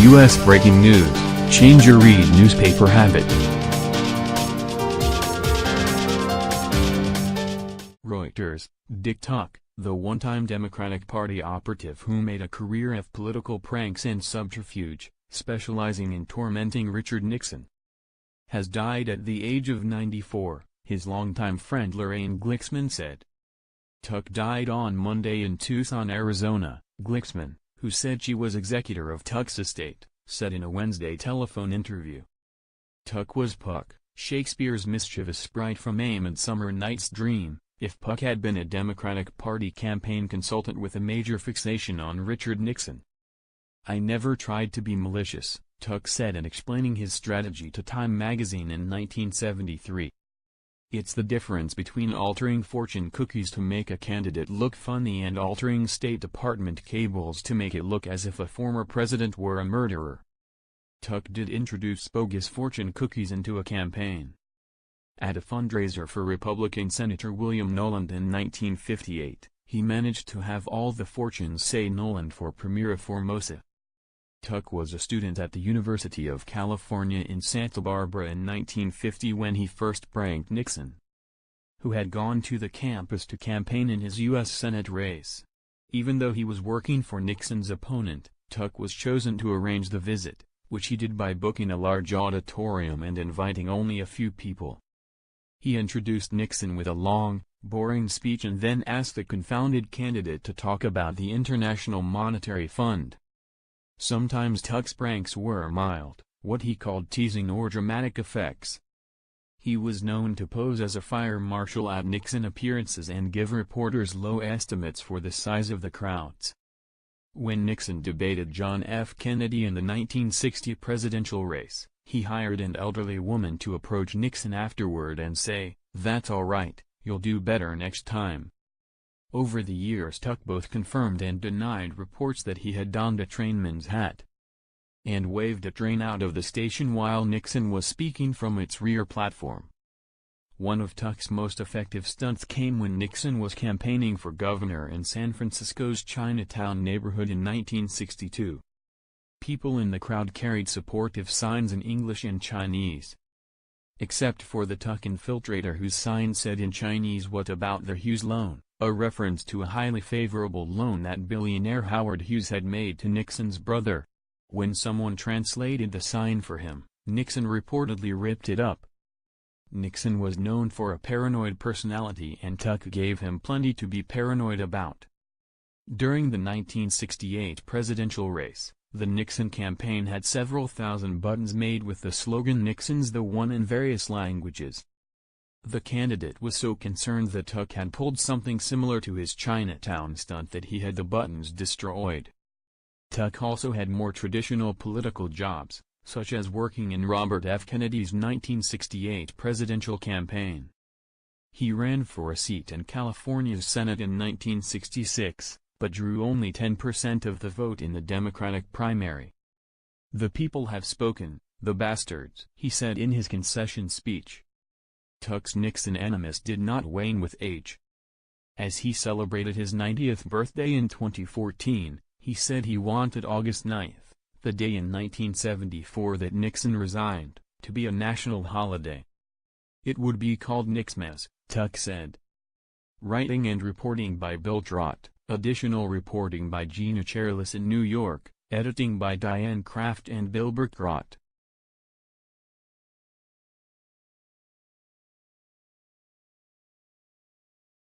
U.S. breaking news, change your read newspaper habit. Reuters, Dick Tuck, the one-time Democratic Party operative who made a career of political pranks and subterfuge, specializing in tormenting Richard Nixon, has died at the age of 94, his longtime friend Lorraine Glicksman said. Tuck died on Monday in Tucson, Arizona. Glicksman, who said she was executor of Tuck's estate, said in a Wednesday telephone interview. Tuck was Puck, Shakespeare's mischievous sprite from A Midsummer Night's Dream, if Puck had been a Democratic Party campaign consultant with a major fixation on Richard Nixon. "I never tried to be malicious," Tuck said in explaining his strategy to Time magazine in 1973. "It's the difference between altering fortune cookies to make a candidate look funny and altering State Department cables to make it look as if a former president were a murderer." Tuck did introduce bogus fortune cookies into a campaign. At a fundraiser for Republican Senator William Noland in 1958, he managed to have all the fortunes say Noland for Premier of Formosa. Tuck was a student at the University of California in Santa Barbara in 1950 when he first pranked Nixon, who had gone to the campus to campaign in his U.S. Senate race. Even though he was working for Nixon's opponent, Tuck was chosen to arrange the visit, which he did by booking a large auditorium and inviting only a few people. He introduced Nixon with a long, boring speech and then asked the confounded candidate to talk about the International Monetary Fund. Sometimes Tuck's pranks were mild, what he called teasing or dramatic effects. He was known to pose as a fire marshal at Nixon appearances and give reporters low estimates for the size of the crowds. When Nixon debated John F. Kennedy in the 1960 presidential race, he hired an elderly woman to approach Nixon afterward and say, "That's all right, you'll do better next time." Over the years Tuck both confirmed and denied reports that he had donned a trainman's hat and waved a train out of the station while Nixon was speaking from its rear platform. One of Tuck's most effective stunts came when Nixon was campaigning for governor in San Francisco's Chinatown neighborhood in 1962. People in the crowd carried supportive signs in English and Chinese. Except for the Tuck infiltrator whose sign said in Chinese, "What about the Hughes loan?" a reference to a highly favorable loan that billionaire Howard Hughes had made to Nixon's brother. When someone translated the sign for him, Nixon reportedly ripped it up. Nixon was known for a paranoid personality and Tuck gave him plenty to be paranoid about. During the 1968 presidential race, the Nixon campaign had several thousand buttons made with the slogan "Nixon's the one" in various languages. The candidate was so concerned that Tuck had pulled something similar to his Chinatown stunt that he had the buttons destroyed. Tuck also had more traditional political jobs, such as working in Robert F. Kennedy's 1968 presidential campaign. He ran for a seat in California's Senate in 1966, but drew only 10% of the vote in the Democratic primary. "The people have spoken, the bastards," he said in his concession speech. Tuck's Nixon animus did not wane with age. As he celebrated his 90th birthday in 2014, he said he wanted August 9, the day in 1974 that Nixon resigned, to be a national holiday. "It would be called Nixmas," Tuck said. Writing and reporting by Bill Trott, additional reporting by Gina Charles in New York, editing by Diane Kraft and Bill Burkrot.